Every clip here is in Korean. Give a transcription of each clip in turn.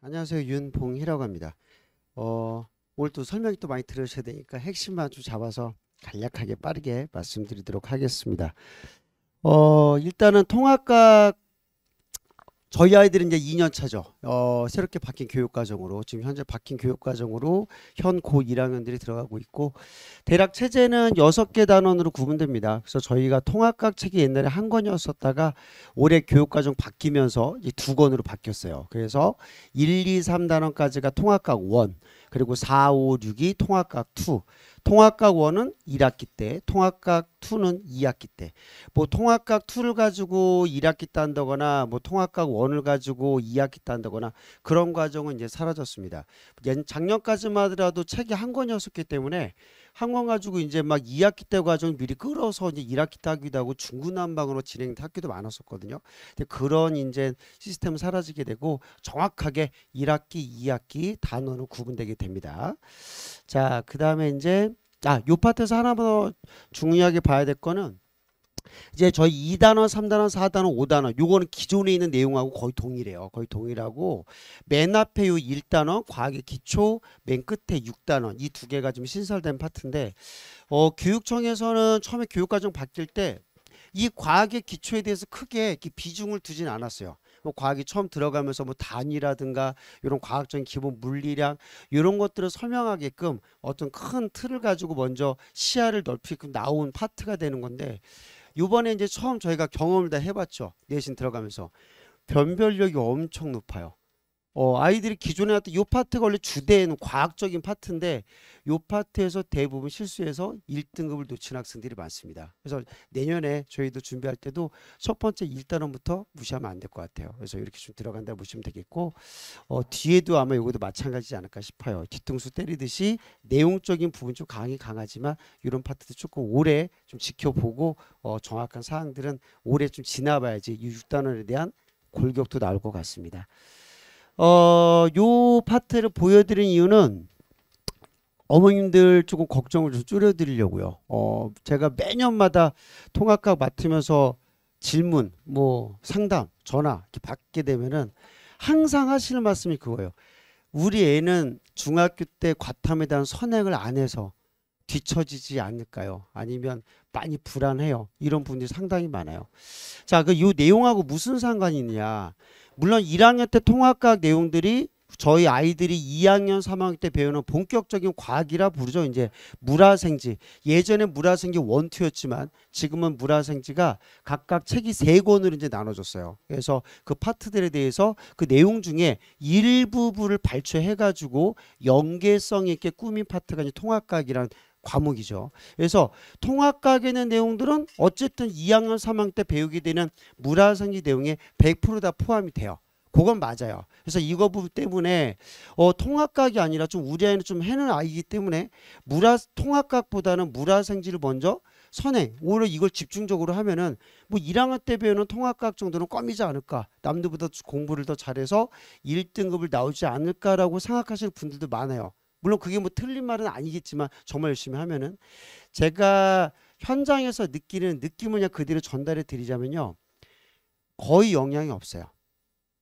안녕하세요. 윤봉희라고 합니다. 오늘 또 설명이 또 많이 들으셔야 되니까 핵심만 좀 잡아서 간략하게 빠르게 말씀드리도록 하겠습니다. 일단은 통합각 저희 아이들은 이제 2년 차죠. 새롭게 바뀐 교육과정으로 지금 현재 바뀐 교육과정으로 현 고 1학년들이 들어가고 있고 대략 체제는 6개 단원으로 구분됩니다. 그래서 저희가 통합각 책이 옛날에 한 권이었었다가 올해 교육과정 바뀌면서 이제 2권으로 바뀌었어요. 그래서 1, 2, 3단원까지가 통합각 1 그리고 4, 5, 6이 통합각 2 통합각 1은 1학기 때 통합각 2는 2학기 때 뭐 통합각 2를 가지고 1학기 딴다거나 뭐 통합각 1을 가지고 2학기 딴다거나 그런 과정은 이제 사라졌습니다. 작년까지만 하더라도 책이 한 권이었기 때문에 한 권 가지고 이제 막 2학기 때 과정 미리 끌어서 이제 1학기 때 하기도 하고 중구난방으로 진행된 학교도 많았었거든요. 근데 그런 이제 시스템은 사라지게 되고 정확하게 1학기, 2학기 단원으로 구분되게 됩니다. 자, 그 다음에 이제 요 파트에서 하나 더 중요하게 봐야 될 거는 이제 저희 2단원, 3단원, 4단원, 5단원 요거는 기존에 있는 내용하고 거의 동일해요. 거의 동일하고 맨 앞에 요 1단원 과학의 기초 맨 끝에 6단원 이 두 개가 좀 신설된 파트인데 교육청에서는 처음에 교육과정 바뀔 때 이 과학의 기초에 대해서 크게 이렇게 비중을 두진 않았어요. 뭐 과학이 처음 들어가면서 뭐 단위라든가 이런 과학적인 기본 물리량 이런 것들을 설명하게끔 어떤 큰 틀을 가지고 먼저 시야를 넓히게끔 나온 파트가 되는 건데 요번에 이제 처음 저희가 경험을 다 해봤죠. 내신 들어가면서 변별력이 엄청 높아요. 아이들이 기존에 했던 요 파트가 원래 주된 과학적인 파트인데 요 파트에서 대부분 실수해서 1등급을 놓친 학생들이 많습니다. 그래서 내년에 저희도 준비할 때도 첫 번째 1단원부터 무시하면 안 될 것 같아요. 그래서 이렇게 좀 들어간다 보시면 되겠고 뒤에도 아마 요것도 마찬가지지 않을까 싶어요. 뒤통수 때리듯이 내용적인 부분 좀 강하지만 이런 파트도 조금 오래 좀 지켜보고 정확한 사항들은 오래 좀 지나봐야지 이 6단원에 대한 골격도 나올 것 같습니다. 요 파트를 보여드린 이유는 어머님들 조금 걱정을 좀 줄여드리려고요. 제가 매년마다 통합각 맡으면서 질문, 뭐 상담, 전화 이렇게 받게 되면은 항상 하시는 말씀이 그거예요. 우리 애는 중학교 때 과탐에 대한 선행을 안 해서 뒤처지지 않을까요? 아니면 많이 불안해요. 이런 분들이 상당히 많아요. 자, 요 내용하고 무슨 상관이 있냐? 물론 1학년 때 통합과학 내용들이 저희 아이들이 2학년, 3학년 때 배우는 본격적인 과학이라 부르죠. 이제 물화생지. 예전에 물화생지 1, 2였지만 지금은 물화생지가 각각 책이 3권으로 이제 나눠졌어요. 그래서 그 파트들에 대해서 그 내용 중에 일부분을 발췌해가지고 연계성 있게 꾸민 파트가 이제 통합과학이란 과목이죠. 그래서 통합과학에 있는 내용들은 어쨌든 2학년, 3학년 때 배우게 되는 물화생지 내용에 100% 다 포함이 돼요. 그건 맞아요. 그래서 이거 부분 때문에 통합과학이 아니라 좀 우리 아이는 좀 해는 아이기 때문에 통합과학보다는 물화생지를 먼저 선행, 오히려 이걸 집중적으로 하면은 뭐 1학년 때 배우는 통합과학 정도는 껌이지 않을까, 남들보다 공부를 더 잘해서 1등급을 나오지 않을까라고 생각하시는 분들도 많아요. 물론 그게 뭐 틀린 말은 아니겠지만 정말 열심히 하면은 제가 현장에서 느끼는 느낌을 그냥 그대로 전달해 드리자면요, 거의 영향이 없어요.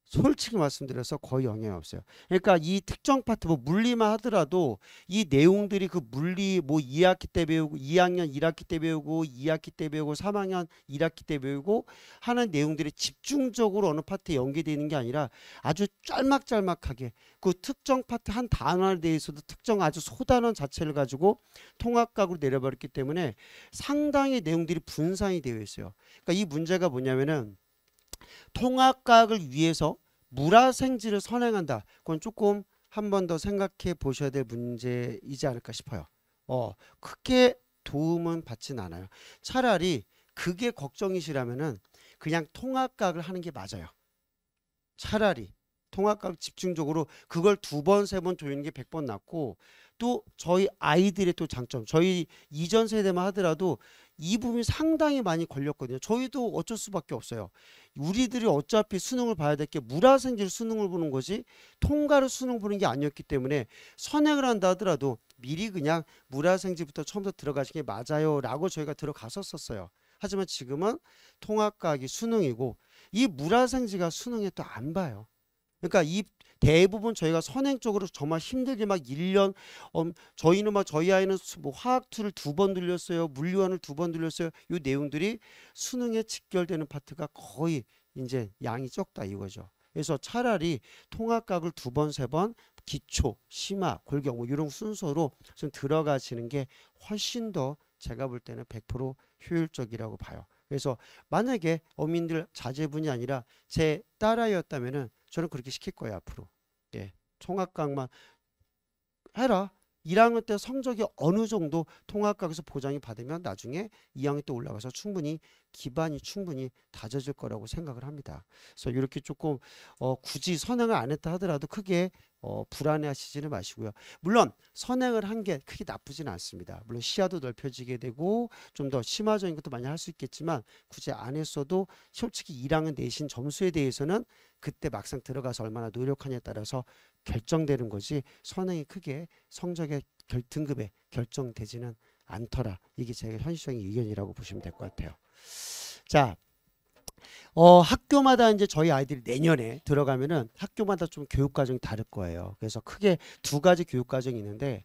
솔직히 말씀드려서 거의 영향이 없어요. 그러니까 이 특정 파트 뭐 물리만 하더라도 이 내용들이 그 물리 뭐 2학기 때 배우고 2학년 1학기 때 배우고 2학기 때 배우고 3학년 1학기 때 배우고 하는 내용들이 집중적으로 어느 파트에 연계되는 게 아니라 아주 짤막짤막하게 그 특정 파트 한 단원에 대해서도 특정 아주 소단원 자체를 가지고 통합각으로 내려버렸기 때문에 상당히 내용들이 분산이 되어 있어요. 그러니까 이 문제가 뭐냐면은 통합각을 위해서 물화생지를 선행한다. 그건 조금 한 번 더 생각해 보셔야 될 문제이지 않을까 싶어요. 크게 도움은 받진 않아요. 차라리 그게 걱정이시라면은 그냥 통합각을 하는 게 맞아요. 차라리 통합각 집중적으로 그걸 2번, 3번 조이는 게 100번 낫고, 또 저희 아이들의 또 장점, 저희 이전 세대만 하더라도 이 부분이 상당히 많이 걸렸거든요. 저희도 어쩔 수밖에 없어요. 우리들이 어차피 수능을 봐야 될 게 물화생지를 수능을 보는 거지 통과를 수능 보는 게 아니었기 때문에 선행을 한다 하더라도 미리 그냥 물화생지부터 처음부터 들어가신 게 맞아요 라고 저희가 들어갔었어요. 하지만 지금은 통합과학이 수능이고 이 물화생지가 수능에 또 안 봐요. 그러니까 이 대부분 저희가 선행적으로 정말 힘들게 막 1년 저희는 막 저희 아이는 뭐 화학2를 2번 들렸어요. 물리1을 2번 들렸어요. 이 내용들이 수능에 직결되는 파트가 거의 이제 양이 적다 이거죠. 그래서 차라리 통합각을 2번, 3번 기초, 심화, 골격 뭐 이런 순서로 좀 들어가시는 게 훨씬 더 제가 볼 때는 100% 효율적이라고 봐요. 그래서 만약에 어민들 자제분이 아니라 제 딸아이였다면은 저는 그렇게 시킬 거예요 앞으로. 예, 통합각만 해라. 1학년 때 성적이 어느 정도 통합각에서 보장이 받으면 나중에 2학년 때 올라가서 충분히 기반이 충분히 다져질 거라고 생각을 합니다. 그래서 이렇게 조금 굳이 선행을 안 했다 하더라도 크게 불안해하시지는 마시고요. 물론 선행을 한 게 크게 나쁘지는 않습니다. 물론 시야도 넓혀지게 되고 좀 더 심화적인 것도 많이 할 수 있겠지만 굳이 안 했어도 솔직히 1학년 내신 점수에 대해서는 그때 막상 들어가서 얼마나 노력하냐에 따라서 결정되는 거지 선행이 크게 성적의 등급에 결정되지는 않더라. 이게 제 현실적인 의견이라고 보시면 될 것 같아요. 자, 학교마다 이제 저희 아이들이 내년에 들어가면은 학교마다 좀 교육 과정이 다를 거예요. 그래서 크게 2가지 교육 과정이 있는데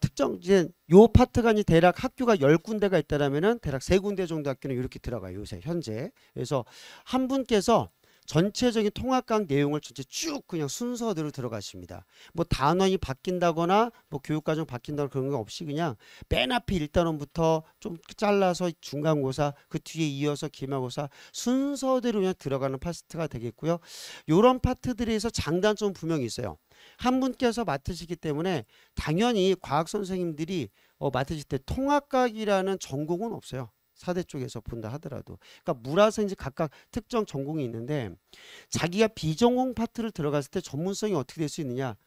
특정 이제 요 파트가 이제 대략 학교가 10군데가 있다라면은 대략 3군데 정도 학교는 이렇게 들어가요. 요새 현재. 그래서 한 분께서 전체적인 통합각 내용을 전체 쭉 그냥 순서대로 들어가십니다. 뭐 단원이 바뀐다거나 뭐 교육과정 바뀐다거나 그런 거 없이 그냥 맨 앞에 1단원부터 좀 잘라서 중간고사 그 뒤에 이어서 기말고사 순서대로 그냥 들어가는 파트가 되겠고요. 요런 파트들에서 장단점 분명히 있어요. 한 분께서 맡으시기 때문에 당연히 과학 선생님들이 맡으실 때 통합각이라는 전공은 없어요. 사대 쪽에서 본다 하더라도. 그러니까 물화생지 각각 특정 전공이 있는데 자기가 비전공 파트를 들어갔을 때 전문성이 어떻게 될 수 있느냐.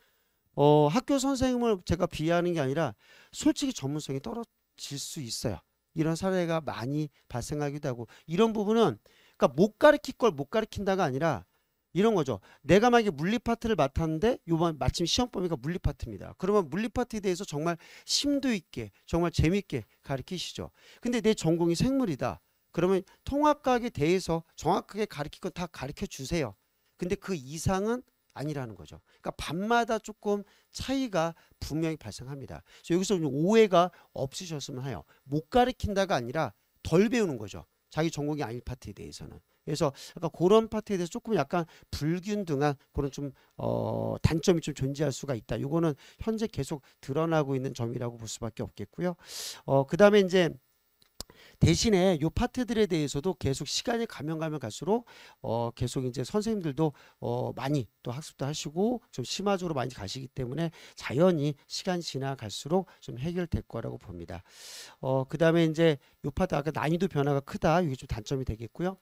학교 선생님을 제가 비하하는 게 아니라 솔직히 전문성이 떨어질 수 있어요. 이런 사례가 많이 발생하기도 하고 이런 부분은 그러니까 못 가르칠 걸 못 가르친다가 아니라 이런 거죠. 내가 만약에 물리 파트를 맡았는데 요번 마침 시험 범위가 물리 파트입니다. 그러면 물리 파트에 대해서 정말 심도 있게 정말 재밌게 가르치시죠. 근데 내 전공이 생물이다. 그러면 통합각에 대해서 정확하게 가르칠 건 다 가르쳐 주세요. 근데 그 이상은 아니라는 거죠. 그러니까 반마다 조금 차이가 분명히 발생합니다. 그래서 여기서 오해가 없으셨으면 해요. 못 가르친다가 아니라 덜 배우는 거죠. 자기 전공이 아닌 파트에 대해서는. 그래서 약간 그런 파트에 대해서 조금 약간 불균등한 그런 좀 단점이 좀 존재할 수가 있다. 이거는 현재 계속 드러나고 있는 점이라고 볼 수밖에 없겠고요. 그 다음에 이제 대신에 요 파트들에 대해서도 계속 시간이 가면 갈수록 계속 이제 선생님들도 많이 또 학습도 하시고 좀 심화적으로 많이 가시기 때문에 자연히 시간이 지나갈수록 좀 해결될 거라고 봅니다. 그 다음에 이제 요 파트 아까 난이도 변화가 크다. 이게 좀 단점이 되겠고요.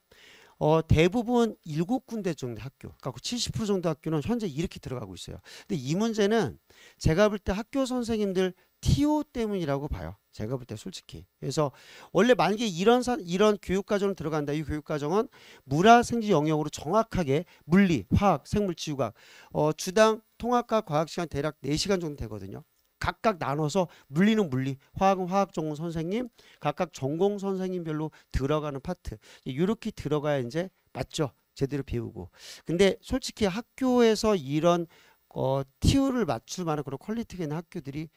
대부분 7군데 정도 학교, 그러니까 70% 정도 학교는 현재 이렇게 들어가고 있어요. 근데 이 문제는 제가 볼 때 학교 선생님들 TO 때문이라고 봐요. 제가 볼 때 솔직히. 그래서 원래 만약에 이런 교육과정을 들어간다. 이 교육과정은 물화생지 영역으로 정확하게 물리, 화학, 생물, 지구과학 주당 통합과 과학시간 대략 4시간 정도 되거든요. 각각 나눠서 물리는 물리, 화학은 화학 전공 선생님, 각각 전공 선생님별로 들어가는 파트. 이렇게 들어가야 이제 맞죠? 제대로 배우고. 근데 솔직히 학교에서 이런 TU를 맞출 만한 그런 퀄리티가 있는 학교들이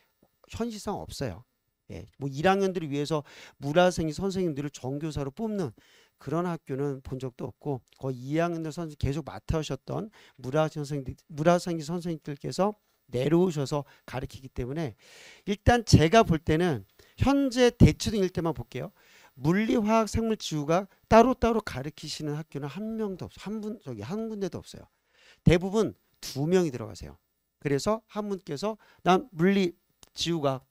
현실상 없어요. 예, 뭐 1학년들을 위해서 물화생지 선생님들을 정교사로 뽑는 그런 학교는 본 적도 없고 거의 2학년들 선생님 계속 맡아오셨던 물화생지 선생님들께서 내려오셔서 가르치기 때문에 일단 제가 볼 때는 현재 대치동일 때만 볼게요. 물리, 화학, 생물, 지구가 따로따로 가르치시는 학교는 한 명도 없어요. 한 군데도 없어요. 대부분 2명이 들어가세요. 그래서 한 분께서 난 물리, 지구가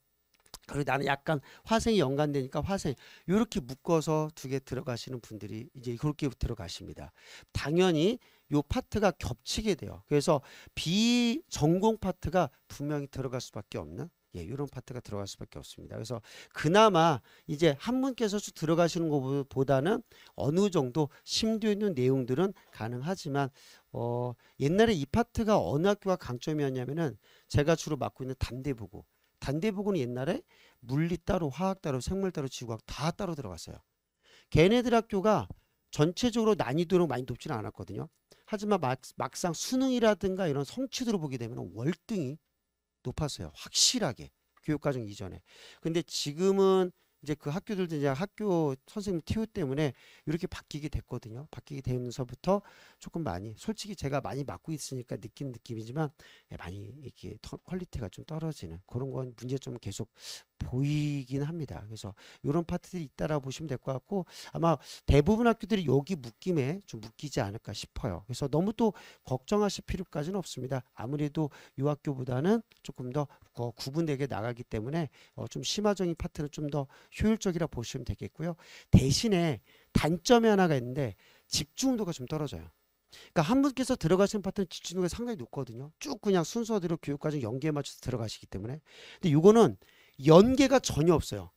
그리고 나는 약간 화생이 연관되니까 화생 이렇게 묶어서 2개 들어가시는 분들이 이제 그렇게 들어가십니다. 당연히 요 파트가 겹치게 돼요. 그래서 비전공 파트가 분명히 들어갈 수밖에 없는 이런 파트가 들어갈 수밖에 없습니다. 그래서 그나마 이제 한 분께서 쭉 들어가시는 것보다는 어느 정도 심도 있는 내용들은 가능하지만 옛날에 이 파트가 어느 학교가 강점이었냐면은 제가 주로 맡고 있는 단대부고 단대부고는 옛날에 물리 따로 화학 따로 생물 따로 지구과학 다 따로 들어갔어요. 걔네들 학교가 전체적으로 난이도는 많이 높지는 않았거든요. 하지만 막상 수능이라든가 이런 성취도를 보게 되면 월등히 높았어요. 확실하게. 교육과정 이전에. 근데 지금은 이제 그 학교들도 이제 학교 선생님 TU 때문에 이렇게 바뀌게 됐거든요. 바뀌게 되면서부터 조금 많이 솔직히 제가 많이 맡고 있으니까 느끼는 느낌이지만 많이 이렇게 퀄리티가 좀 떨어지는 그런 건 문제점 계속 보이긴 합니다. 그래서 이런 파트들이 있다라고 보시면 될 것 같고 아마 대부분 학교들이 여기 묶임에 좀 묶이지 않을까 싶어요. 그래서 너무 또 걱정하실 필요까지는 없습니다. 아무래도 이 학교보다는 조금 더 구분되게 나가기 때문에 좀 심화적인 파트는 좀 더 효율적이라 보시면 되겠고요. 대신에 단점이 하나가 있는데 집중도가 좀 떨어져요. 그러니까 한 분께서 들어가시는 파트는 집중도가 상당히 높거든요. 쭉 그냥 순서대로 교육과정 연계에 맞춰서 들어가시기 때문에. 근데 이거는 연계가 전혀 없어요.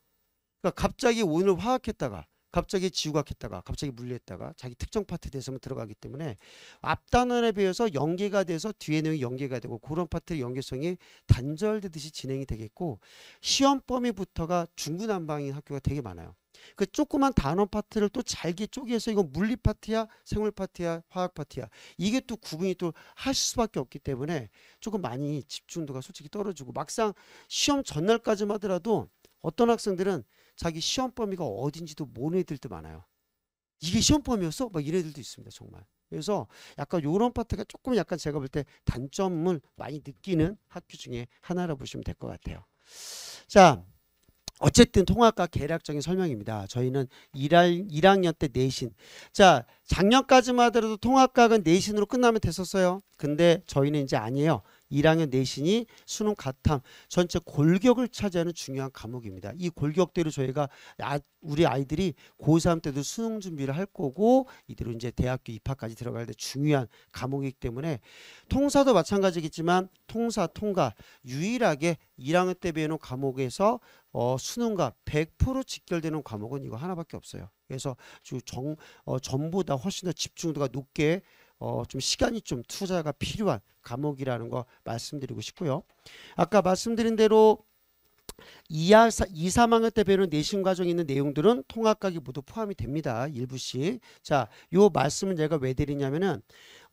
그러니까 갑자기 오늘 화학했다가 갑자기 지구과학 했다가 갑자기 물리했다가 자기 특정 파트에 대해서만 들어가기 때문에 앞단원에 비해서 연계가 돼서 뒤에 내용이 연계가 되고 그런 파트의 연계성이 단절되듯이 진행이 되겠고 시험 범위부터가 중구난방인 학교가 되게 많아요. 그 조그만 단원 파트를 또 잘게 쪼개서 이건 물리 파트야 생물 파트야 화학 파트야 이게 또 구분이 또 하실 수밖에 없기 때문에 조금 많이 집중도가 솔직히 떨어지고 막상 시험 전날까지만 하더라도 어떤 학생들은 자기 시험 범위가 어딘지도 모르는 애들도 많아요. 이게 시험 범위였어? 막 이런 애들도 있습니다. 정말. 그래서 약간 요런 파트가 조금 약간 제가 볼 때 단점을 많이 느끼는 학교 중에 하나라 보시면 될 것 같아요. 자, 어쨌든 통합과 계략적인 설명입니다. 저희는 1학년 때 내신. 자, 작년까지만 하더라도 통합각은 내신으로 끝나면 됐었어요. 근데 저희는 이제 아니에요. 1학년 내신이 수능 가탐 전체 골격을 차지하는 중요한 과목입니다. 이 골격대로 저희가 우리 아이들이 고3 때도 수능 준비를 할 거고 이대로 이제 대학교 입학까지 들어갈 때 중요한 과목이기 때문에 통사도 마찬가지겠지만 통사, 통과 유일하게 1학년 때 배우는 과목에서 수능과 100% 직결되는 과목은 이거 하나밖에 없어요. 그래서 전보다 훨씬 더 집중도가 높게 좀 시간이 좀 투자가 필요한 과목이라는 거 말씀드리고 싶고요. 아까 말씀드린 대로 2, 3학년 때 배우는 내신 과정에 있는 내용들은 통합각이 모두 포함이 됩니다. 일부씩. 자, 요 말씀을 제가 왜 드리냐면은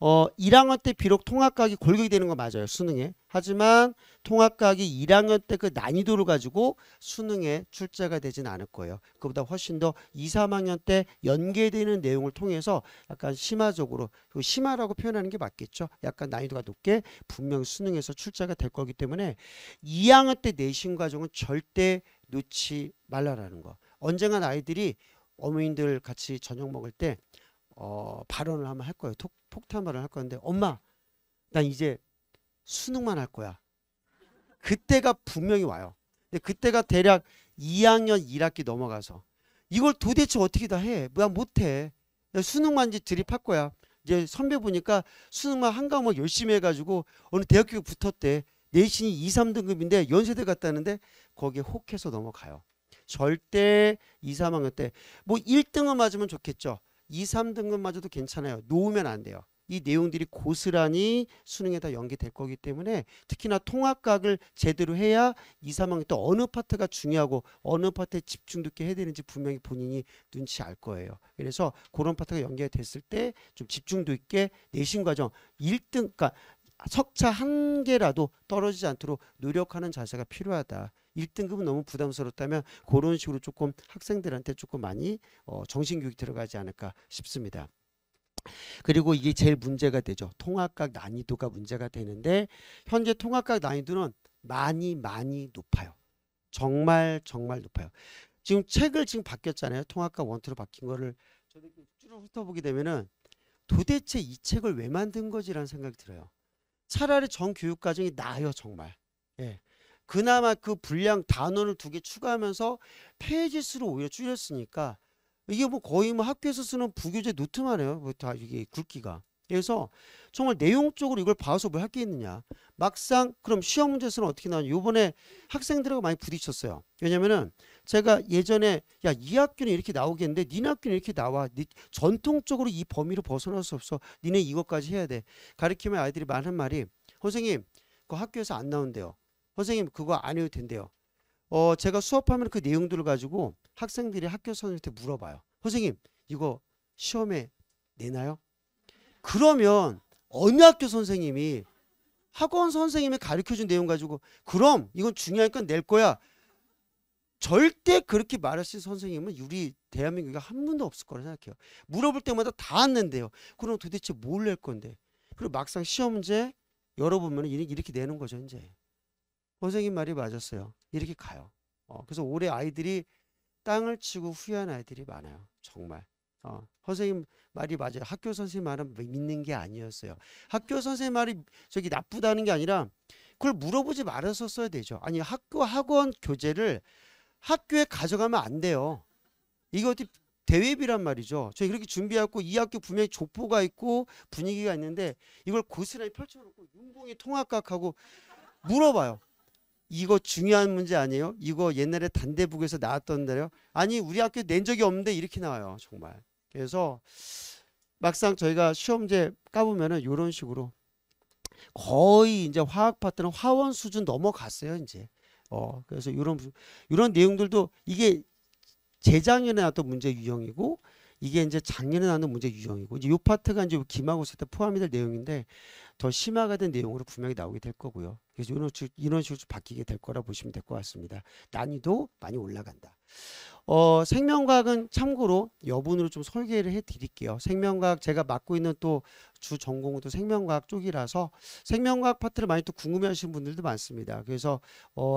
1학년 때 비록 통합각이 골격이 되는 거 맞아요. 수능에. 하지만 통합각이 1학년 때 그 난이도를 가지고 수능에 출제가 되진 않을 거예요. 그보다 훨씬 더 2, 3학년 때 연계되는 내용을 통해서 약간 심화적으로 심화라고 표현하는 게 맞겠죠. 약간 난이도가 높게 분명 수능에서 출제가 될 거기 때문에 2학년 때 내신 과정은 절대 놓지 말라라는 거. 언젠간 아이들이 어머님들 같이 저녁 먹을 때 발언을 한번 할 거예요. 폭탄 발언을 할 건데 엄마 난 이제 수능만 할 거야. 그때가 분명히 와요. 근데 그때가 대략 2학년 1학기 넘어가서 이걸 도대체 어떻게 다 해? 난 못해. 수능만 이제 드립할 거야. 이제 선배 보니까 수능만 한 과목 열심히 해가지고 어느 대학교 붙었대. 내신이 2, 3등급인데 연세대 갔다는데 거기에 혹해서 넘어가요. 절대 2, 3학년 때 뭐 1등은 맞으면 좋겠죠. 2, 3등급 맞아도 괜찮아요. 놓으면 안 돼요. 이 내용들이 고스란히 수능에 다 연계될 거기 때문에 특히나 통합각을 제대로 해야 2, 3학년 때 어느 파트가 중요하고 어느 파트에 집중 깊게 해야 되는지 분명히 본인이 눈치 알 거예요. 그래서 그런 파트가 연계됐을 때 좀 집중도 있게 내신 과정 1등, 그러니까 석차 한 개라도 떨어지지 않도록 노력하는 자세가 필요하다. 1등급은 너무 부담스럽다면 그런 식으로 조금 학생들한테 조금 많이 정신교육이 들어가지 않을까 싶습니다. 그리고 이게 제일 문제가 되죠. 통합각 난이도가 문제가 되는데 현재 통합각 난이도는 많이 높아요. 정말 높아요. 지금 책을 지금 바뀌었잖아요. 통합각 원투로 바뀐 거를 저도 쭉 훑어보게 되면은 도대체 이 책을 왜 만든 거지라는 생각이 들어요. 차라리 정교육과정이 나아요. 정말. 예. 그나마 그 분량 단원을 2개 추가하면서 페이지 수를 오히려 줄였으니까 이게 뭐 거의 뭐 학교에서 쓰는 부교재 노트만 해요. 뭐 다 이게 굵기가. 그래서 정말 내용적으로 이걸 봐서 뭘 할 게 있느냐. 막상 그럼 시험 문제수는 어떻게 나오냐. 요번에 학생들하고 많이 부딪혔어요. 왜냐면은 제가 예전에 야, 이 학교는 이렇게 나오겠는데 니네 학교는 이렇게 나와. 전통적으로 이 범위로 벗어날 수 없어. 니네 이것까지 해야 돼. 가르치면 아이들이 많은 말이 선생님 그거 학교에서 안 나온대요. 선생님 그거 안 해도 된대요. 제가 수업하면 그 내용들을 가지고 학생들이 학교 선생님한테 물어봐요. 선생님 이거 시험에 내나요? 그러면 어느 학교 선생님이 학원 선생님이 가르쳐준 내용 가지고 그럼 이건 중요하니까 낼 거야. 절대 그렇게 말하실 선생님은 우리 대한민국에 한 분도 없을 거라 생각해요. 물어볼 때마다 다 안는데요. 그럼 도대체 뭘 낼 건데? 그리고 막상 시험 문제 열어보면 이렇게 내는 거죠. 이제 선생님 말이 맞았어요. 이렇게 가요. 그래서 올해 아이들이 땅을 치고 후회한 아이들이 많아요. 정말. 선생님 말이 맞아요. 학교 선생님 말은 믿는 게 아니었어요. 학교 선생님 말이 저기 나쁘다는 게 아니라 그걸 물어보지 말았었어야 되죠. 아니 학교 학원 교재를 학교에 가져가면 안 돼요. 이거 어떻게 대회비란 말이죠. 저희 그렇게 준비하고 이 학교 분명히 족보가 있고 분위기가 있는데 이걸 고스란히 펼쳐놓고 윤봉이 통합각하고 물어봐요. 이거 중요한 문제 아니에요? 이거 옛날에 단대북에서 나왔던데요? 아니 우리 학교 낸 적이 없는데 이렇게 나와요. 정말. 그래서 막상 저희가 시험제 까보면은 이런 식으로 거의 이제 화학 파트는 화원 수준 넘어갔어요. 이제. 그래서 이런 내용들도 이게 재작년에 나왔던 문제 유형이고 이게 이제 작년에 나왔던 문제 유형이고 이제 요 파트가 이제 기말고사 때 포함이 될 내용인데 더 심화가 된 내용으로 분명히 나오게 될 거고요. 그래서 이런 식으로 바뀌게 될 거라 보시면 될 것 같습니다. 난이도 많이 올라간다. 생명과학은 참고로 여분으로 좀 설계를 해 드릴게요. 생명과학 제가 맡고 있는 또 주 전공은 또 생명과학 쪽이라서 생명과학 파트를 많이 또 궁금해 하시는 분들도 많습니다. 그래서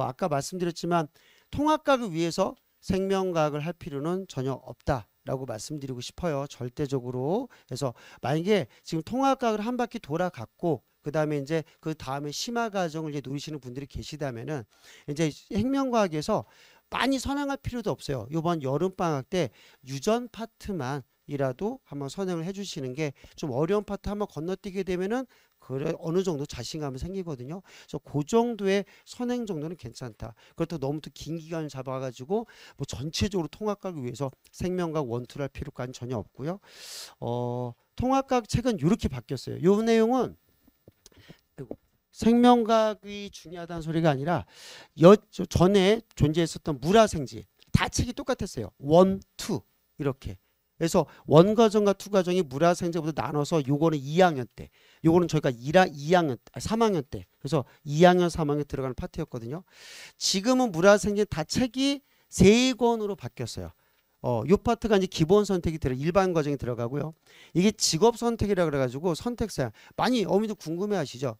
아까 말씀드렸지만 통합과학을 위해서 생명과학을 할 필요는 전혀 없다라고 말씀드리고 싶어요. 절대적으로. 그래서 만약에 지금 통합과학을 한 바퀴 돌아갔고 그 다음에 이제 그 다음에 심화 과정을 이제 노리시는 분들이 계시다면은 이제 생명과학에서 많이 선행할 필요도 없어요. 이번 여름방학 때 유전 파트만 이라도 한번 선행을 해주시는 게 좀 어려운 파트 한번 건너뛰게 되면은 그래 어느 정도 자신감이 생기거든요. 그래서 그 정도의 선행 정도는 괜찮다. 그렇다고 너무 또 긴 기간을 잡아가지고 뭐 전체적으로 통합과학을 위해서 생명과학 원투를 할 필요까지는 전혀 없고요. 통합과학 책은 이렇게 바뀌었어요. 이 내용은 생명과학이 중요하다는 소리가 아니라 전에 존재했었던 물화생지 다 책이 똑같았어요. 원, 투 이렇게. 그래서 원과정과 투과정이 물화생지부터 나눠서 요거는 2학년 때 요거는 저희가 3학년 때 그래서 2학년 3학년 들어가는 파트였거든요. 지금은 물화생지 다 책이 3권으로 바뀌었어요. 요 파트가 이제 기본 선택이 일반 과정이 들어가고요. 이게 직업 선택이라 그래가지고 선택사항 많이 어머니도 궁금해하시죠.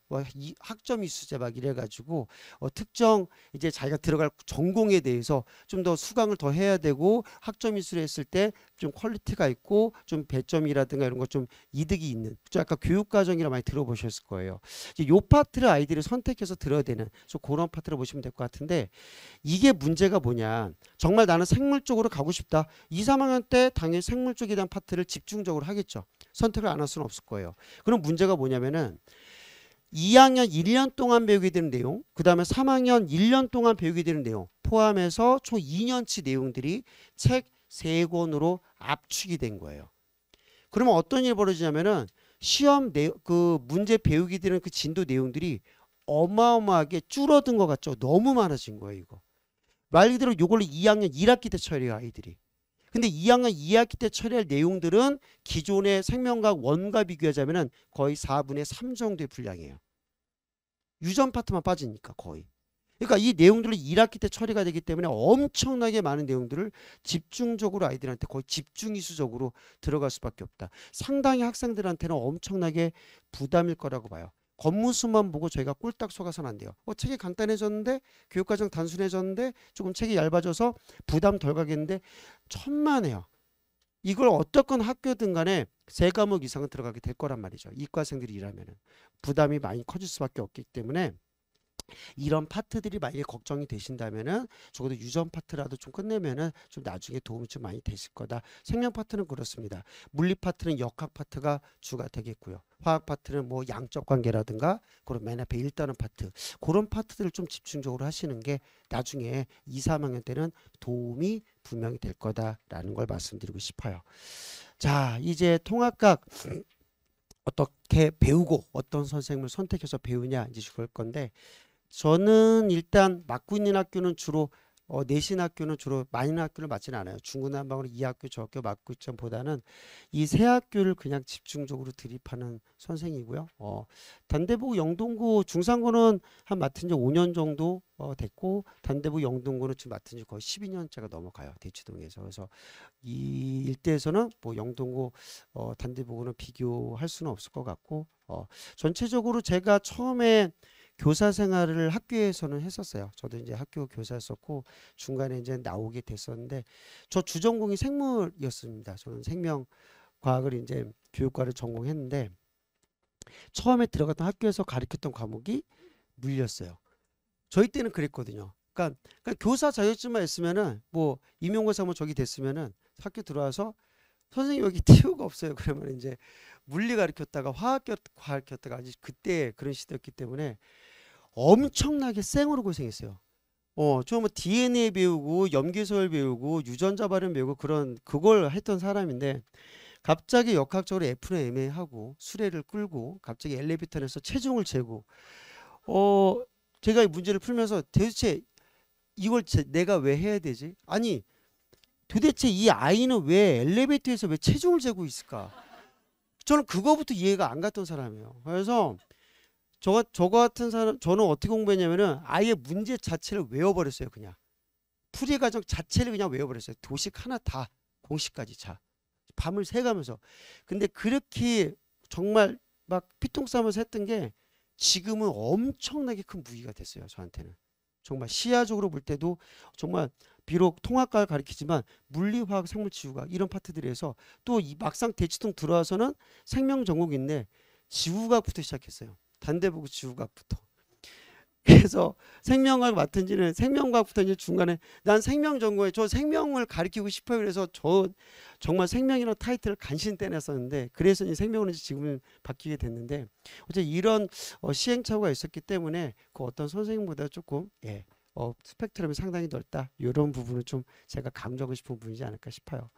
학점 이수제 막 이래가지고 특정 이제 자기가 들어갈 전공에 대해서 좀 더 수강을 더 해야 되고 학점 이수를 했을 때 좀 퀄리티가 있고 좀 배점이라든가 이런 거 좀 이득이 있는. 좀 아까 교육 과정이라 많이 들어보셨을 거예요. 이제 요 파트를 아이들이 선택해서 들어야 되는 그런 파트를 보시면 될 것 같은데 이게 문제가 뭐냐? 정말 나는 생물 쪽으로 가고 싶다. 2, 3학년 때 당연히 생물 쪽에 대한 파트를 집중적으로 하겠죠. 선택을 안 할 수는 없을 거예요. 그럼 문제가 뭐냐면은 2학년 1년 동안 배우게 되는 내용, 그 다음에 3학년 1년 동안 배우게 되는 내용 포함해서 총 2년치 내용들이 책 3권으로 압축이 된 거예요. 그러면 어떤 일이 벌어지냐면은 시험 그 문제 배우게 되는 그 진도 내용들이 어마어마하게 줄어든 것 같죠. 너무 많아진 거예요, 이거. 말 그대로 요걸로 2학년 1학기 때 처리해요, 아이들이. 근데 2학년 2학기 때 처리할 내용들은 기존의 생명과학 원과 비교하자면 거의 4분의 3 정도의 분량이에요. 유전 파트만 빠지니까 거의. 그러니까 이 내용들을 1학기 때 처리가 되기 때문에 엄청나게 많은 내용들을 집중적으로 아이들한테 거의 집중이수적으로 들어갈 수밖에 없다. 상당히 학생들한테는 엄청나게 부담일 거라고 봐요. 겉모습만 보고 저희가 꼴딱 속아서는 안 돼요. 책이 간단해졌는데 교육과정 단순해졌는데 조금 책이 얇아져서 부담 덜 가겠는데 천만에요. 이걸 어떻건 학교든 간에 3과목 이상은 들어가게 될 거란 말이죠. 이과생들이 일하면 부담이 많이 커질 수밖에 없기 때문에 이런 파트들이 만약에 걱정이 되신다면은 적어도 유전 파트라도 좀 끝내면은 좀 나중에 도움이 좀 많이 되실 거다. 생명 파트는 그렇습니다. 물리 파트는 역학 파트가 주가 되겠고요. 화학 파트는 뭐 양적 관계라든가 그런 맨 앞에 일단은 파트 그런 파트들을 좀 집중적으로 하시는 게 나중에 2, 3학년 때는 도움이 분명히 될 거다라는 걸 말씀드리고 싶어요. 자, 이제 통합학 어떻게 배우고 어떤 선생님을 선택해서 배우냐 이제 그럴 건데 저는 일단 맡고 있는 학교는 주로 내신 학교는 주로 많은 학교를 맡지는 않아요. 중구난방으로 이 학교 저 학교 맡고 있자보다는 이 세 학교를 그냥 집중적으로 드립하는 선생이고요. 단대부 영동구 중산고는 한 맡은 지 5년 정도 됐고 단대부 영동구는 지금 맡은 지 거의 12년째가 넘어가요. 대치동에서. 그래서 이 일대에서는 뭐 영동구 단대부구는 비교할 수는 없을 것 같고 전체적으로 제가 처음에 교사 생활을 학교에서는 했었어요. 저도 이제 학교 교사였었고 중간에 이제 나오게 됐었는데 저 주전공이 생물이었습니다. 저는 생명과학을 이제 교육과를 전공했는데 처음에 들어갔던 학교에서 가르쳤던 과목이 물리였어요. 저희 때는 그랬거든요. 그러니까 교사 자격증만 있으면은 뭐 임용고사 뭐 저기 됐으면은 학교 들어와서 선생님 여기 티오가 없어요. 그러면 이제 물리 가르쳤다가 화학 가르쳤다가 아직 그때 그런 시대였기 때문에 엄청나게 생으로 고생했어요. 저 뭐 DNA 배우고 염기소열 배우고 유전자 발현 배우고 그걸 했던 사람인데 갑자기 역학적으로 F나 MA 하고 수레를 끌고 갑자기 엘리베이터에서 체중을 재고 제가 이 문제를 풀면서 도대체 이걸 내가 왜 해야 되지? 아니 도대체 이 아이는 왜 엘리베이터에서 왜 체중을 재고 있을까? 저는 그거부터 이해가 안 갔던 사람이에요. 그래서 저 같은 사람 저는 어떻게 공부했냐면은 아예 문제 자체를 외워버렸어요. 그냥 풀이 과정 자체를 그냥 외워버렸어요. 도식 하나 다 공식까지 밤을 새가면서. 근데 그렇게 정말 막 피똥 싸면서 했던 게 지금은 엄청나게 큰 무기가 됐어요. 저한테는 정말 시야적으로 볼 때도 정말 비록 통합과를 가리키지만 물리, 화학, 생물, 지구과학 이런 파트들에서 또 이 막상 대치동 들어와서는 생명 전공인데 지구과학부터 시작했어요. 단대부고 지구과학부터. 그래서 생명과학 맡은 지는 생명과학부터 이제 중간에 난 생명 전공에 저 생명을 가리키고 싶어요. 그래서 저 정말 생명이라는 타이틀을 간신히 떼냈었는데 그래서 이제 생명으로 지금은 바뀌게 됐는데 어째 이런 시행착오가 있었기 때문에 그 어떤 선생님보다 조금 스펙트럼이 상당히 넓다. 이런 부분을 좀 제가 감정하고 싶은 부분이지 않을까 싶어요.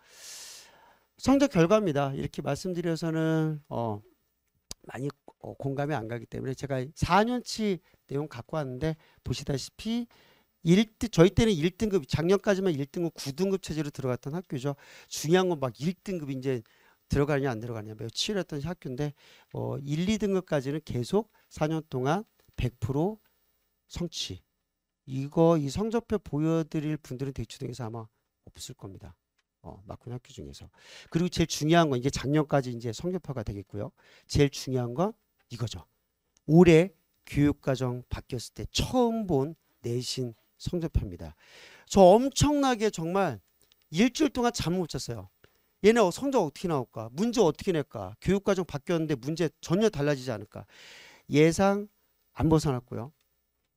성적 결과입니다. 이렇게 말씀드려서는 많이 공감이 안 가기 때문에 제가 4년치 내용 갖고 왔는데 보시다시피 저희 때는 1등급 작년까지만 1등급 9등급 체제로 들어갔던 학교죠. 중요한 건 막 1등급 이제 들어가냐 안 들어가냐 매우 치열했던 학교인데 1, 2등급까지는 계속 4년 동안 100% 성취. 이 성적표 보여드릴 분들은 대치동에서 아마 없을 겁니다. 맡은 학교 중에서. 그리고 제일 중요한 건 이게 작년까지 이제 성적표가 되겠고요. 제일 중요한 건 이거죠. 올해 교육과정 바뀌었을 때 처음 본 내신 성적표입니다. 저 엄청나게 정말 일주일 동안 잠을 못 잤어요. 얘네 성적 어떻게 나올까? 문제 어떻게 낼까? 교육과정 바뀌었는데 문제 전혀 달라지지 않을까? 예상 안 벗어났고요.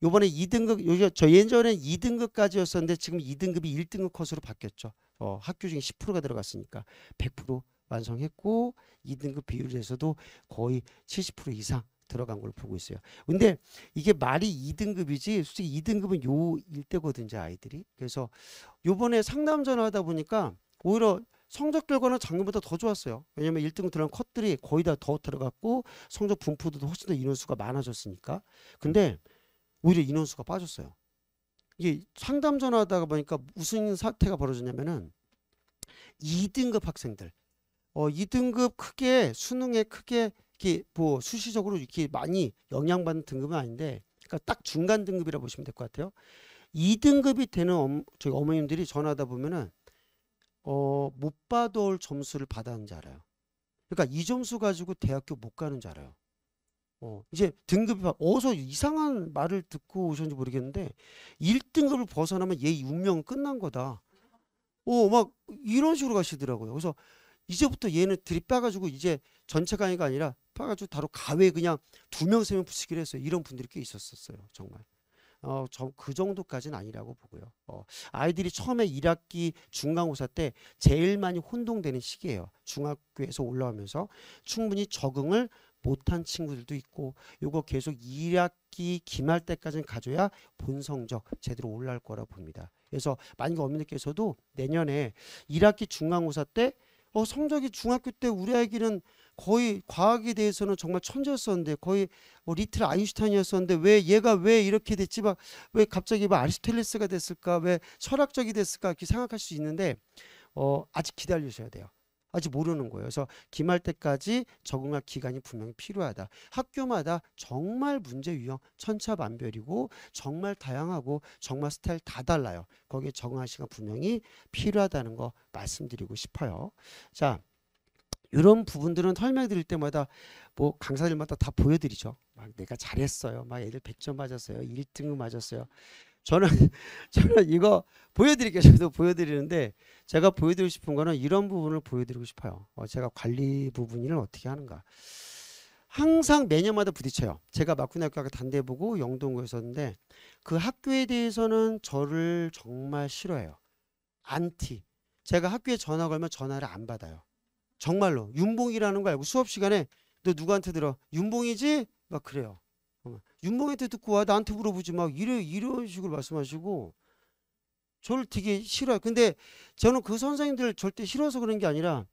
요번에 2등급, 저 예전엔 2등급까지였었는데 지금 2등급이 1등급 컷으로 바뀌었죠. 학교 중에 10%가 들어갔으니까 100% 완성했고 2등급 비율에서도 거의 70% 이상 들어간 걸 보고 있어요. 근데 이게 말이 2등급이지 솔직히 2등급은 요 일대거든요 아이들이. 그래서 요번에 상담 전화하다 보니까 오히려 성적 결과는 작년보다 더 좋았어요. 왜냐면 1등급 들어간 컷들이 거의 다 더 들어갔고 성적 분포도 훨씬 더 인원수가 많아졌으니까. 근데 오히려 인원수가 빠졌어요. 이게 상담 전화하다가 보니까 무슨 사태가 벌어졌냐면은 2등급 학생들 2등급 크게 수능에 크게 이렇게 뭐 수시적으로 이렇게 많이 영향받는 등급은 아닌데 그러니까 딱 중간 등급이라 보시면 될 것 같아요. 2등급이 되는 저희 어머님들이 전화하다 보면은 못 받아올 점수를 받았는지 알아요. 그러니까 이 점수 가지고 대학교 못 가는 줄 알아요. 이제 등급이 어디서 이상한 말을 듣고 오셨는지 모르겠는데 1등급을 벗어나면 얘 운명은 끝난 거다. 막 이런 식으로 가시더라고요. 그래서 이제부터 얘는 들이빠가지고 이제 전체 강의가 아니라 빠가지고 바로 가외 그냥 2명 3명 붙이기로 했어요. 이런 분들이 꽤 있었어요. 정말. 그 정도까지는 아니라고 보고요. 아이들이 처음에 1학기 중간고사 때 제일 많이 혼동되는 시기예요. 중학교에서 올라오면서 충분히 적응을 못한 친구들도 있고 요거 계속 1학기 기말 때까지는 가져야 본 성적 제대로 올라올 거라고 봅니다. 그래서 만약에 어머니께서도 내년에 1학기 중간고사 때 성적이 중학교 때 우리 아이기는 거의 과학에 대해서는 정말 천재였었는데 거의 리틀 아인슈타인이었었는데 왜 얘가 왜 이렇게 됐지 막 왜 갑자기 막 아리스토텔레스가 됐을까 왜 철학적이 됐을까 이렇게 생각할 수 있는데 아직 기다리셔야 돼요. 아직 모르는 거예요. 그래서 기말 때까지 적응할 기간이 분명히 필요하다. 학교마다 정말 문제 유형 천차만별이고 정말 다양하고 정말 스타일 다 달라요. 거기에 적응할 시간 분명히 필요하다는 거 말씀드리고 싶어요. 자, 이런 부분들은 설명드릴 때마다 뭐 강사들마다 다 보여드리죠. 막 내가 잘했어요. 막 애들 100점 맞았어요. 1등급 맞았어요. 저는 저는 이거 보여드릴게요. 저도 보여드리는데 제가 보여드리고 싶은 거는 이런 부분을 보여드리고 싶어요. 제가 관리 부분을 어떻게 하는가. 항상 매년마다 부딪혀요. 제가 막군학교가 단대보고 영동고였었는데 그 학교에 대해서는 저를 정말 싫어해요. 안티. 제가 학교에 전화 걸면 전화를 안 받아요. 정말로 윤봉이라는 거 알고 수업 시간에 너 누구한테 들어? 윤봉이지? 막 그래요. 윤봉이한테 듣고 와 나한테 물어보지 막 이런 식으로 말씀하시고 저를 되게 싫어요. 근데 저는 그 선생님들 절대 싫어서 그런 게 아니라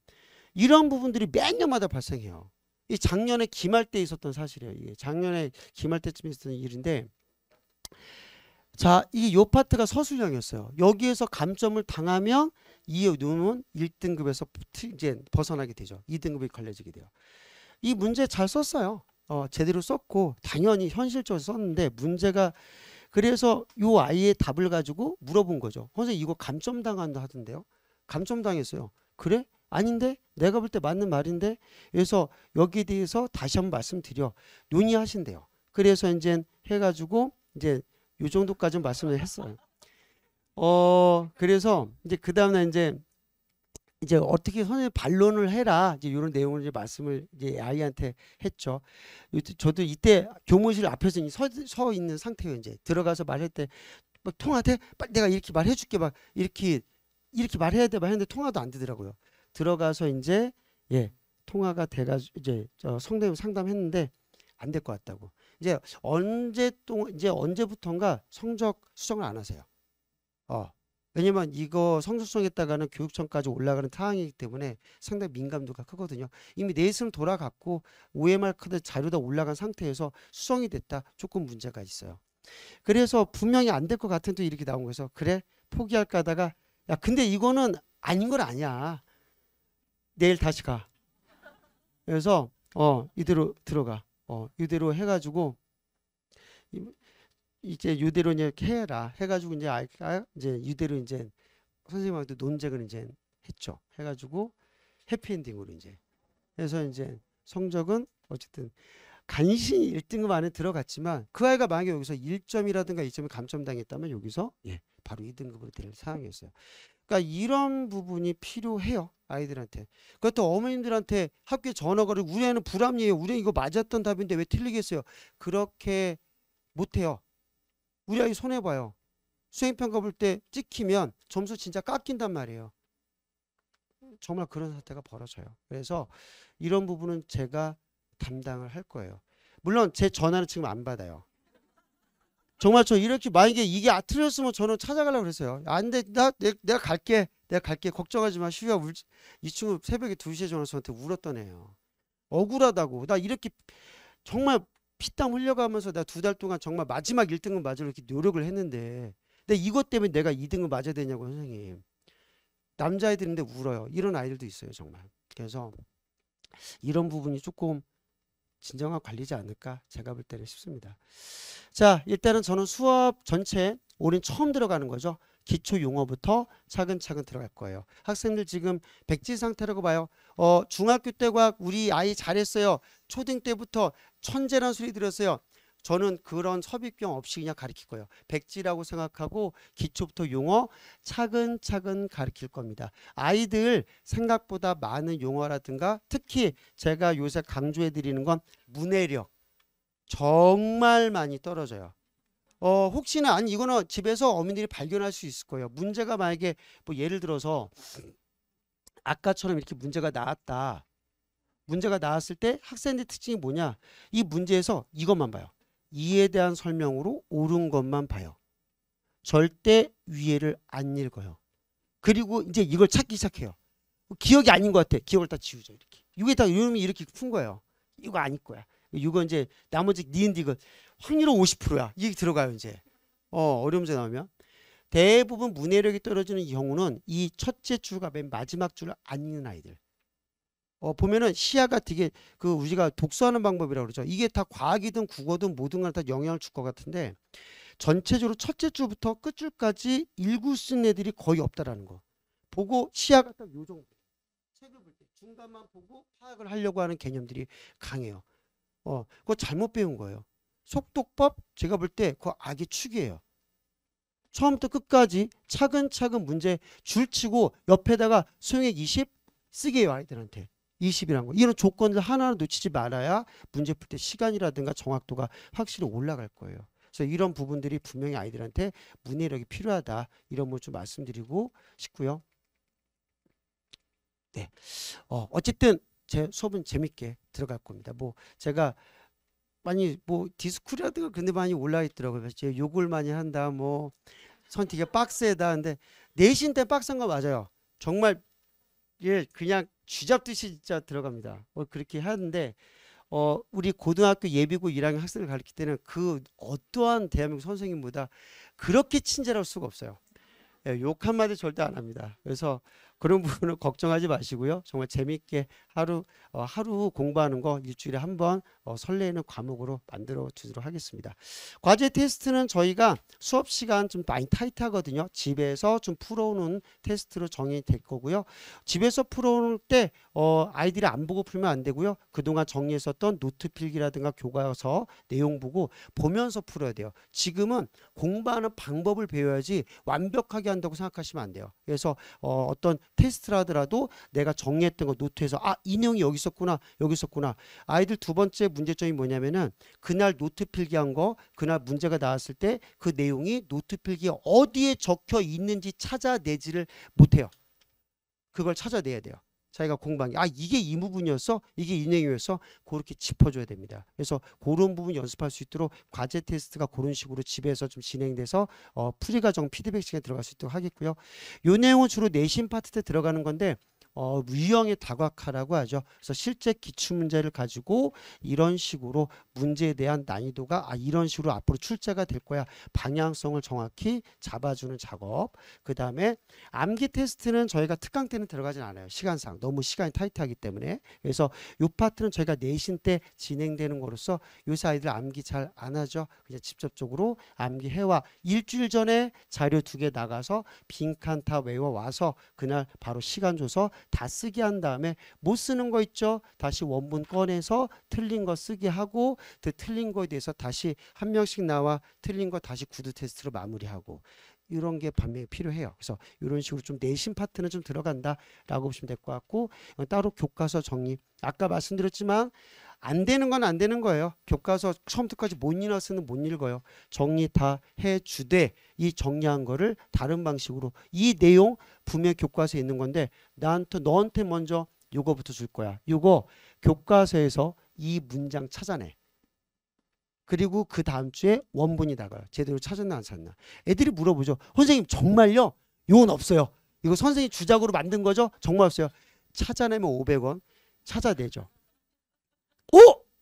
이런 부분들이 매년마다 발생해요. 이 작년에 기말 때 있었던 사실이에요. 이게 작년에 기말 때쯤에 있었던 일인데 자, 이 요 파트가 서술형이었어요. 여기에서 감점을 당하면 이 놈은 1등급에서 이제 벗어나게 되죠. 2등급이 걸려지게 돼요. 이 문제 잘 썼어요. 제대로 썼고 당연히 현실적으로 썼는데 문제가 그래서 요 아이의 답을 가지고 물어본 거죠. 선생님 이거 감점당한다 하던데요. 감점당했어요. 그래? 아닌데? 내가 볼 때 맞는 말인데? 그래서 여기에 대해서 다시 한번 말씀드려. 논의하신대요. 그래서 이제 해가지고 이제 요 정도까지 말씀을 했어요. 그래서 이제 그 다음에 이제 어떻게 선생님 반론을 해라 이제 이런 내용을 이제 말씀을 이제 아이한테 했죠. 저도 이때 교무실 앞에서 서 있는 상태예요. 이제 들어가서 말할 때 막 통화돼 빨리 내가 이렇게 말해줄게 막 이렇게 말해야 돼 막 했는데 통화도 안 되더라고요. 들어가서 이제 통화가 돼가지고 이제 성대모사 상담했는데 안 될 것 같다고. 이제 언제부턴가 성적 수정을 안 하세요. 왜냐면 이거 성적 수정했다가는 교육청까지 올라가는 상황이기 때문에 상당히 민감도가 크거든요. 이미 내일은 돌아갔고 OMR 카드 자료가 올라간 상태에서 수정이 됐다. 조금 문제가 있어요. 그래서 분명히 안 될 것 같은데 이렇게 나온 거에서 그래 포기할까 하다가 야 근데 이거는 아닌 건 아니야. 내일 다시 가. 그래서 이대로 들어가. 이대로 해가지고 이제 이대로 이렇게 해라 해가지고 이제 이제 이대로 이제 선생님하고도 논쟁을 이제 했죠. 해가지고 해피엔딩으로 이제 해서 이제 성적은 어쨌든 간신히 1등급 안에 들어갔지만 그 아이가 만약에 여기서 1점이라든가 2점이 감점당했다면 여기서 바로 2등급으로 될 상황이었어요. 그러니까 이런 부분이 필요해요. 아이들한테. 그것도 어머님들한테 학교에 전화 걸어 우리 애는 불합리해요. 우리 애 이거 맞았던 답인데 왜 틀리겠어요. 그렇게 못해요. 우리 아이 손해봐요. 수행평가 볼 때 찍히면 점수 진짜 깎인단 말이에요. 정말 그런 사태가 벌어져요. 그래서 이런 부분은 제가 담당을 할 거예요. 물론 제 전화는 지금 안 받아요. 정말 저 이렇게 만약에 이게 틀렸으면 저는 찾아가려고 그랬어요. 안 돼. 내가 갈게. 내가 갈게. 걱정하지 마. 슈야 이 친구 새벽에 2시에 전화해서 저한테 울었던 애예요. 억울하다고. 나 이렇게 정말 피땀 흘려가면서 나 2달 동안 정말 마지막 1등급 맞으려 이렇게 노력을 했는데 근데 이것 때문에 내가 2등급 맞아야 되냐고 선생님. 남자애들인데 울어요. 이런 아이들도 있어요. 정말. 그래서 이런 부분이 조금 진정한 관리지 않을까 제가 볼 때는 싶습니다. 자 일단은 저는 수업 전체 올해 처음 들어가는 거죠. 기초 용어부터 차근차근 들어갈 거예요. 학생들 지금 백지 상태라고 봐요. 중학교 때 과학 우리 아이 잘했어요. 초등 때부터 천재란 소리 들었어요. 저는 그런 섭입경 없이 그냥 가르칠 거예요. 백지라고 생각하고 기초부터 용어 차근차근 가르칠 겁니다. 아이들 생각보다 많은 용어라든가 특히 제가 요새 강조해 드리는 건 문해력 정말 많이 떨어져요. 혹시나 아니 이거는 집에서 어머니들이 발견할 수 있을 거예요. 문제가 만약에 뭐 예를 들어서 아까처럼 이렇게 문제가 나왔다. 문제가 나왔을 때 학생들 특징이 뭐냐? 이 문제에서 이것만 봐요. 이에 대한 설명으로 옳은 것만 봐요. 절대 위에를 안 읽어요. 그리고 이제 이걸 찾기 시작해요. 기억이 아닌 것 같아. 기억을 다 지우죠. 6에다 이름이 이렇게 푼 거예요. 이거 아닐 거야. 이거 이제 나머지 니은디귿 확률은 50%야. 이게 들어가요 이제. 어려운 문제 나오면. 대부분 문해력이 떨어지는 경우는 이 첫째 줄과 맨 마지막 줄을 안 읽는 아이들. 보면은 시야가 되게 그 우리가 독서하는 방법이라고 그러죠. 이게 다 과학이든 국어든 모든 걸 다 영향을 줄 것 같은데 전체적으로 첫째 줄부터 끝줄까지 읽을 수 있는 애들이 거의 없다라는 거. 보고 시야가 딱 요 정도. 책을 볼 때 중간만 보고 파악을 하려고 하는 개념들이 강해요. 그거 잘못 배운 거예요. 속독법 제가 볼 때 그거 악의 축이에요. 처음부터 끝까지 차근차근 문제 줄치고 옆에다가 소형액 20 쓰게 해요. 아이들한테. 20이라는 거. 이런 조건을 하나하나 놓치지 말아야 문제 풀 때 시간이라든가 정확도가 확실히 올라갈 거예요. 그래서 이런 부분들이 분명히 아이들한테 문해력이 필요하다. 이런 걸 좀 말씀드리고 싶고요. 네. 어쨌든 제 수업은 재밌게 들어갈 겁니다. 뭐 제가 많이 뭐 디스쿨이라든가 그런 데 많이 올라 있더라고요. 제가 욕을 많이 한다. 뭐 선택이 빡세다. 근데 내신 때 빡센 거 맞아요. 정말 예 그냥 쥐잡듯이 진짜 들어갑니다. 그렇게 하는데 우리 고등학교 예비고 1학년 학생을 가르칠 때는 그 어떠한 대한민국 선생님보다 그렇게 친절할 수가 없어요. 예, 욕 한마디 절대 안 합니다. 그래서 그런 부분은 걱정하지 마시고요. 정말 재미있게 하루 공부하는 거 일주일에 한 번 설레는 과목으로 만들어 주도록 하겠습니다. 과제 테스트는 저희가 수업 시간 좀 많이 타이트하거든요. 집에서 좀 풀어오는 테스트로 정의될 거고요. 집에서 풀어올 때 아이들이 안 보고 풀면 안 되고요. 그동안 정리했었던 노트 필기라든가 교과서 내용 보고 보면서 풀어야 돼요. 지금은 공부하는 방법을 배워야지 완벽하게 한다고 생각하시면 안 돼요. 그래서 어떤 테스트를 하더라도 내가 정리했던 거 노트에서 이 내용이 여기 있었구나 여기 있었구나. 아이들 두 번째 문제점이 뭐냐면은 그날 노트 필기한 거 그날 문제가 나왔을 때 그 내용이 노트 필기에 어디에 적혀 있는지 찾아내지를 못해요. 그걸 찾아내야 돼요. 자기가 공부한 게 이게 이 부분이었어? 이게 이 내용이었어? 그렇게 짚어줘야 됩니다. 그래서 그런 부분 연습할 수 있도록 과제 테스트가 그런 식으로 집에서 좀 진행돼서 풀이과정 피드백 시간에 들어갈 수 있도록 하겠고요. 이 내용은 주로 내신 파트 때 들어가는 건데 유형의 다각화라고 하죠. 그래서 실제 기출문제를 가지고 이런 식으로 문제에 대한 난이도가 이런 식으로 앞으로 출제가 될 거야. 방향성을 정확히 잡아주는 작업. 그 다음에 암기 테스트는 저희가 특강 때는 들어가진 않아요. 시간상. 너무 시간이 타이트하기 때문에. 그래서 이 파트는 저희가 내신 때 진행되는 거로서 요새 아이들 암기 잘 안 하죠. 그냥 직접적으로 암기 해와 일주일 전에 자료 2개 나가서 빈칸 다 외워와서 그날 바로 시간 줘서 다 쓰게 한 다음에 못 쓰는 거 있죠. 다시 원본 꺼내서 틀린 거 쓰게 하고 그 틀린 거에 대해서 다시 한 명씩 나와 틀린 거 다시 구두 테스트로 마무리하고 이런 게 반면에 필요해요. 그래서 이런 식으로 좀 내신 파트는 좀 들어간다라고 보시면 될 것 같고 따로 교과서 정리 아까 말씀드렸지만 안 되는 건 안 되는 거예요. 교과서 처음부터까지 못 읽었으면 못 읽어요. 정리 다 해주되 이 정리한 거를 다른 방식으로 이 내용 분명 교과서에 있는 건데 너한테 먼저 요거부터 줄 거야. 요거 교과서에서 이 문장 찾아내. 그리고 그 다음 주에 원본이 나가요. 제대로 찾았나 안 찾나. 애들이 물어보죠. 선생님 정말요? 요건 없어요. 이거 선생님 주작으로 만든 거죠? 정말 없어요. 찾아내면 500원 찾아내죠.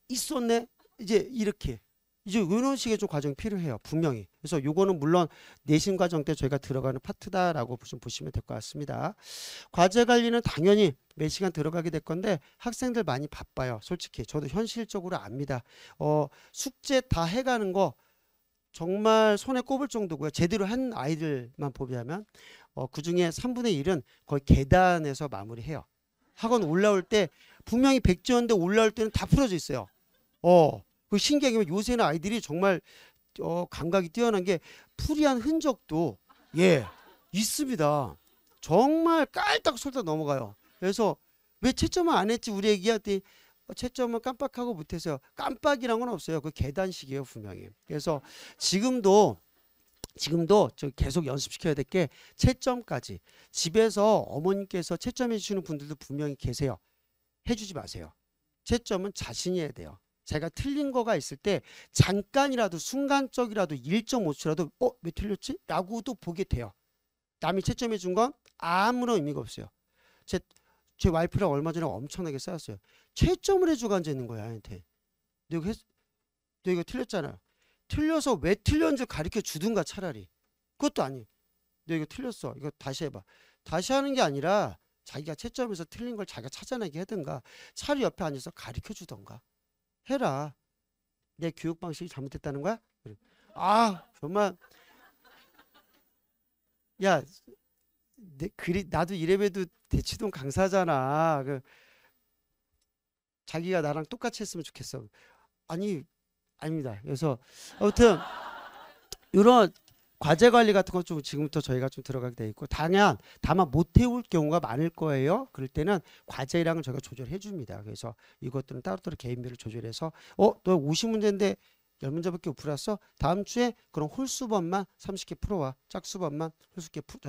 있었네. 이제 이렇게 이제 이런 식의 좀 과정이 필요해요. 분명히. 그래서 요거는 물론 내신 과정 때 저희가 들어가는 파트다라고 좀 보시면 될 것 같습니다. 과제 관리는 당연히 몇 시간 들어가게 될 건데 학생들 많이 바빠요. 솔직히 저도 현실적으로 압니다. 숙제 다 해가는 거 정말 손에 꼽을 정도고요. 제대로 한 아이들만 보자면 그중에 3분의 1은 거의 계단에서 마무리해요. 학원 올라올 때 분명히 백지연대 올라올 때는 다 풀어져 있어요. 그 신기하게 요새는 아이들이 정말 감각이 뛰어난 게 풀이한 흔적도 있습니다. 정말 깔딱 솔딱 넘어가요. 그래서 왜 채점을 안 했지 우리 애기한테 채점을 깜빡하고 못해서요. 깜빡이란 건 없어요. 그 계단식이에요 분명히. 그래서 지금도 저 계속 연습시켜야 될 게 채점까지 집에서 어머님께서 채점해 주시는 분들도 분명히 계세요. 해주지 마세요. 채점은 자신이 해야 돼요. 제가 틀린 거가 있을 때 잠깐이라도 순간적이라도 1.5초라도 왜 틀렸지? 라고도 보게 돼요. 남이 채점해 준 건 아무런 의미가 없어요. 제 와이프랑 얼마 전에 엄청나게 싸웠어요. 채점을 해주고 앉아있는 거야 나한테. 너 이거 틀렸잖아. 틀려서 왜 틀렸는지 가르쳐 주든가 차라리. 그것도 아니에요. 너 이거 틀렸어. 이거 다시 해봐. 다시 하는 게 아니라 자기가 채점에서 틀린 걸 자기가 찾아내게 하든가 차라리 옆에 앉아서 가르쳐 주던가 해라. 내 교육 방식이 잘못됐다는 거야? 아 정말 야 나도 이래봬도 대치동 강사잖아. 자기가 나랑 똑같이 했으면 좋겠어. 아니 아닙니다. 그래서 아무튼 이런 과제 관리 같은 건 좀 지금부터 저희가 좀 들어가게 돼 있고 다만 못 태울 경우가 많을 거예요. 그럴 때는 과제량을 저희가 조절해 줍니다. 그래서 이것들은 따로따로 개인별로 조절해서 너 50문제인데 10문제밖에 못 풀었어? 다음 주에 그럼 홀수번만 30개 풀어와. 짝수번만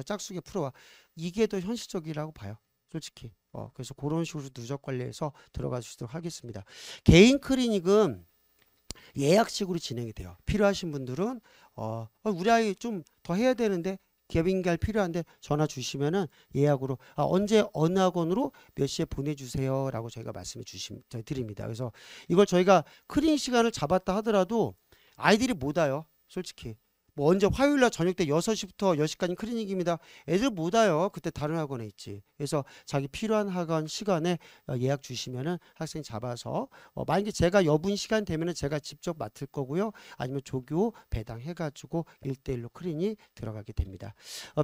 짝수개 풀어와. 이게 더 현실적이라고 봐요. 솔직히. 그래서 그런 식으로 누적 관리해서 들어가 주시도록 하겠습니다. 개인 클리닉은 예약식으로 진행이 돼요. 필요하신 분들은 우리 아이 좀 더 해야 되는데 개빈갈 필요한데 전화 주시면은 예약으로 언제 어느 학원으로 몇 시에 보내주세요 라고 저희가 말씀해 드립니다. 그래서 이걸 저희가 클리닉 시간을 잡았다 하더라도 아이들이 못 와요. 솔직히 뭐 언제 화요일날 저녁 때 6시부터 10시까지 클리닉입니다. 애들 못 와요. 그때 다른 학원에 있지. 그래서 자기 필요한 학원 시간에 예약 주시면은 학생 잡아서 만약에 제가 여분 시간 되면은 제가 직접 맡을 거고요. 아니면 조교 배당해가지고 1대1로 클리닉 들어가게 됩니다.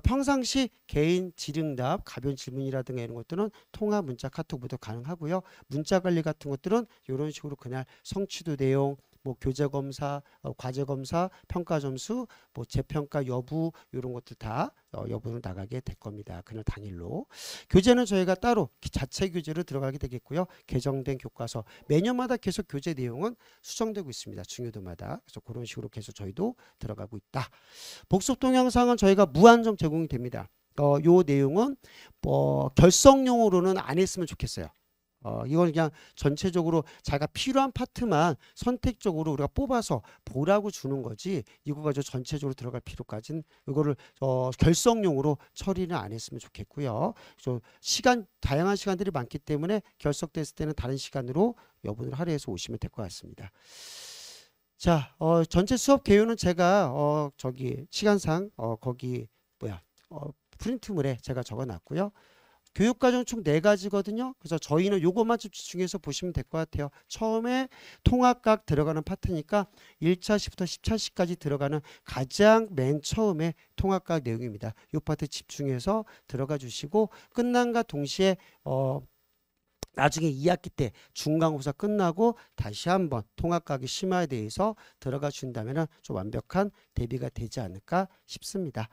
평상시 개인 질응답, 가벼운 질문이라든가 이런 것들은 통화, 문자, 카톡 모두 가능하고요. 문자 관리 같은 것들은 이런 식으로 그날 성취도 내용, 뭐 교재 검사, 과제 검사, 평가 점수, 뭐 재평가 여부 이런 것들 다 여부는 나가게 될 겁니다. 그날 당일로. 교재는 저희가 따로 자체 교재로 들어가게 되겠고요. 개정된 교과서 매년마다 계속 교재 내용은 수정되고 있습니다. 중요도마다. 그래서 그런 식으로 계속 저희도 들어가고 있다. 복습 동영상은 저희가 무한정 제공이 됩니다. 요 내용은 결석용으로는 안 했으면 좋겠어요. 이건 그냥 전체적으로 자기가 필요한 파트만 선택적으로 우리가 뽑아서 보라고 주는 거지 이거 가지고 전체적으로 들어갈 필요까지는 이거를 결석용으로 처리는 안 했으면 좋겠고요. 그래서 다양한 시간들이 많기 때문에 결석됐을 때는 다른 시간으로 여분을 할애해서 오시면 될 것 같습니다. 자, 전체 수업 개요는 제가 시간상 거기 프린트물에 제가 적어놨고요. 교육과정 총 4가지거든요. 그래서 저희는 요것만 좀 집중해서 보시면 될 것 같아요. 처음에 통합각 들어가는 파트니까 1차시부터 10차시까지 들어가는 가장 맨 처음에 통합각 내용입니다. 요 파트 집중해서 들어가 주시고 끝난과 동시에 나중에 2학기 때 중간고사 끝나고 다시 한번 통합각의 심화에 대해서 들어가 준다면 좀 완벽한 대비가 되지 않을까 싶습니다.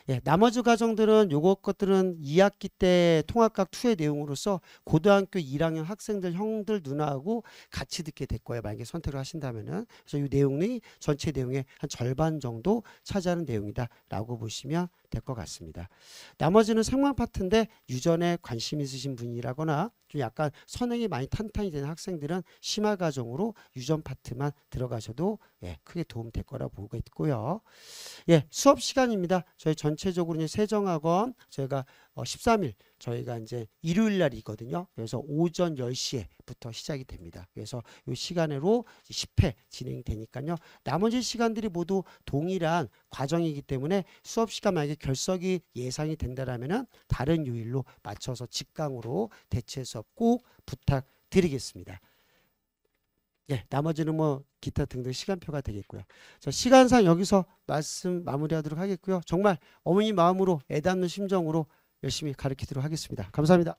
예, 나머지 과정들은 것들은 2학기 때 통합각 2의 내용으로서 고등학교 1학년 학생들 형들 누나하고 같이 듣게 될 거예요. 만약에 선택을 하신다면은. 그래서 이 내용이 전체 내용의 한 절반 정도 차지하는 내용이다 라고 보시면 될 것 같습니다. 나머지는 생활 파트인데 유전에 관심 있으신 분이라거나 좀 약간 선행이 많이 탄탄히 되는 학생들은 심화 과정으로 유전 파트만 들어가셔도 크게 도움 될 거라 보고 있고요. 수업 시간입니다. 저희 전체적으로 이제 세정학원 저희가 13일 저희가 이제 일요일 날이거든요. 그래서 오전 10시에부터 시작이 됩니다. 그래서 이 시간으로 10회 진행되니까요. 나머지 시간들이 모두 동일한 과정이기 때문에 수업 시간 만약에 결석이 예상이 된다라면은 다른 요일로 맞춰서 직강으로 대체 수업 꼭 부탁드리겠습니다. 나머지는 뭐 기타 등등 시간표가 되겠고요. 자, 시간상 여기서 말씀 마무리하도록 하겠고요. 정말 어머니 마음으로 애닿는 심정으로 열심히 가르치도록 하겠습니다. 감사합니다.